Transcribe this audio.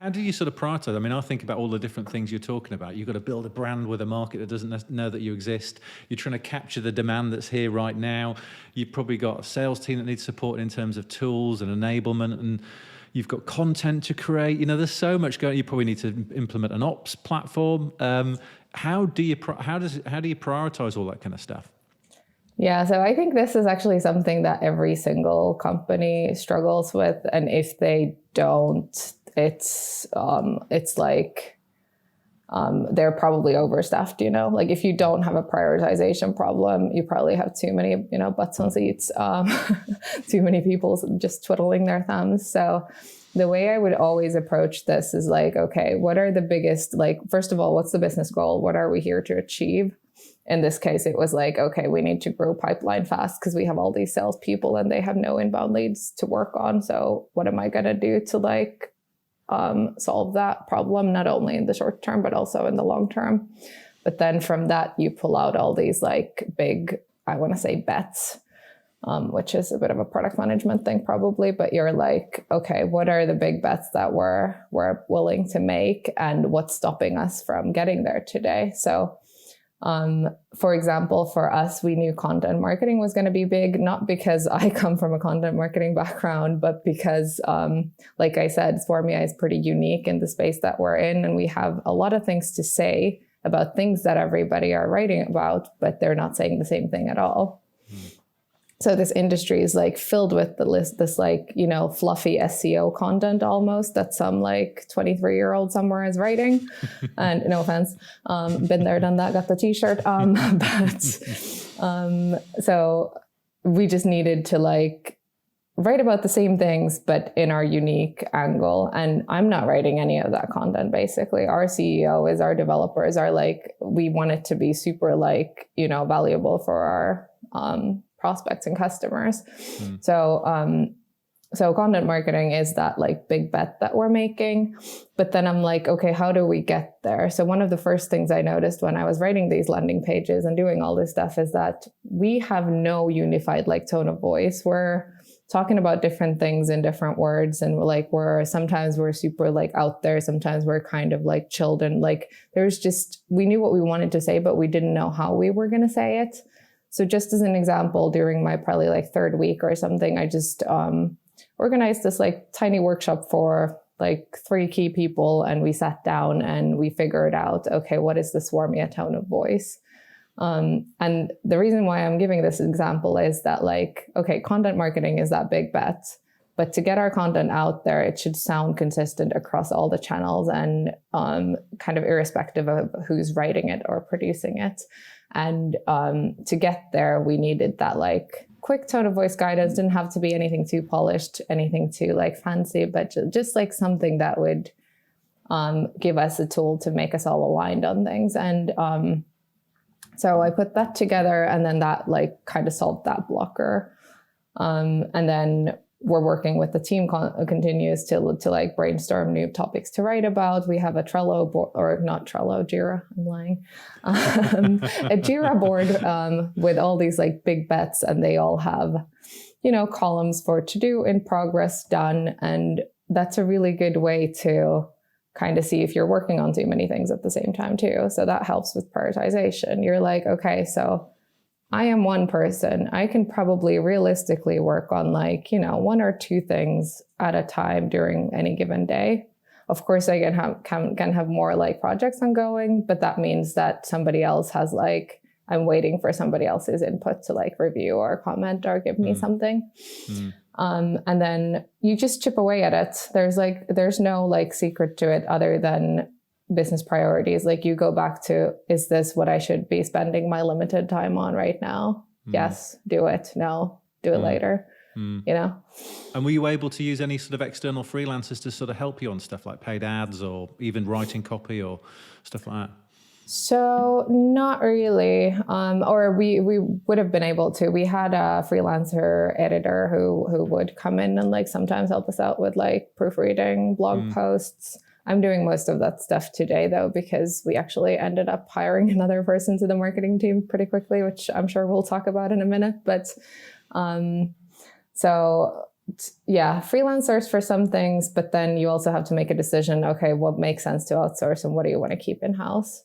How do you sort of prioritize? I mean, I think about all the different things you're talking about. You've got to build a brand with a market that doesn't know that you exist. You're trying to capture the demand that's here right now. You've probably got a sales team that needs support in terms of tools and enablement, and you've got content to create. You know, there's so much going. You probably need to implement an ops platform. How do you prioritize all that kind of stuff? Yeah, so I think this is actually something that every single company struggles with, and if they don't, it's like they're probably overstaffed. You know, like if you don't have a prioritization problem, you probably have too many butts on seats, too many people just twiddling their thumbs. So the way I would always approach this is like, okay, what are the biggest, like, first of all, what's the business goal? What are we here to achieve? In this case, it was like, okay, we need to grow pipeline fast because we have all these salespeople and they have no inbound leads to work on. So what am I going to do to like solve that problem, not only in the short term, but also in the long term? But then from that, you pull out all these like big, I want to say bets, which is a bit of a product management thing probably, but you're like, okay, what are the big bets that we're willing to make and what's stopping us from getting there today? So for example, for us, we knew content marketing was going to be big, not because I come from a content marketing background, but because, like I said, Swarmia is pretty unique in the space that we're in. And we have a lot of things to say about things that everybody are writing about, but they're not saying the same thing at all. So this industry is like filled with this like, fluffy SEO content almost that some like 23-year-old somewhere is writing. And no offense, been there, done that, got the t-shirt. So we just needed to like write about the same things, but in our unique angle. And I'm not writing any of that content, basically. Our CEO is, our developers are like, we want it to be super like, valuable for our, prospects and customers. So content marketing is that like big bet that we're making. But then I'm like, okay, how do we get there? So one of the first things I noticed when I was writing these landing pages and doing all this stuff is that we have no unified like tone of voice. We're talking about different things in different words, and sometimes we're super like out there, sometimes we're kind of like chilled, and like we knew what we wanted to say, but we didn't know how we were going to say it. So just as an example, during my probably like third week or something, I just organized this like tiny workshop for like 3 key people, and we sat down and we figured out, okay, what is the Swarmia tone of voice? And the reason why I'm giving this example is that like, okay, content marketing is that big bet, but to get our content out there, it should sound consistent across all the channels and kind of irrespective of who's writing it or producing it. And to get there, we needed that like quick tone of voice guidance. Didn't have to be anything too polished, anything too like fancy, but just like something that would give us a tool to make us all aligned on things. And so I put that together, and then that like kind of solved that blocker. And then we're working with the team continues to like brainstorm new topics to write about. We have a Trello board, or not Trello, Jira, I'm lying. A Jira board with all these like big bets, and they all have, columns for to do, in progress, done. And that's a really good way to kind of see if you're working on too many things at the same time too. So that helps with prioritization. You're like, okay, so I am one person. I can probably realistically work on like, 1 or 2 things at a time during any given day. Of course, I can have more like projects ongoing, but that means that somebody else has like, I'm waiting for somebody else's input to like review or comment or give me something. And then you just chip away at it. There's no like secret to it other than business priorities. Like you go back to, is this what I should be spending my limited time on right now? Yes, do it. No, do it later. And were you able to use any sort of external freelancers to sort of help you on stuff like paid ads or even writing copy or stuff like that? So not really, or we would have been able to. We had a freelancer editor who would come in and like sometimes help us out with like proofreading blog posts. I'm doing most of that stuff today, though, because we actually ended up hiring another person to the marketing team pretty quickly, which I'm sure we'll talk about in a minute. But so yeah, freelancers for some things, but then you also have to make a decision. Okay, what makes sense to outsource and what do you want to keep in house?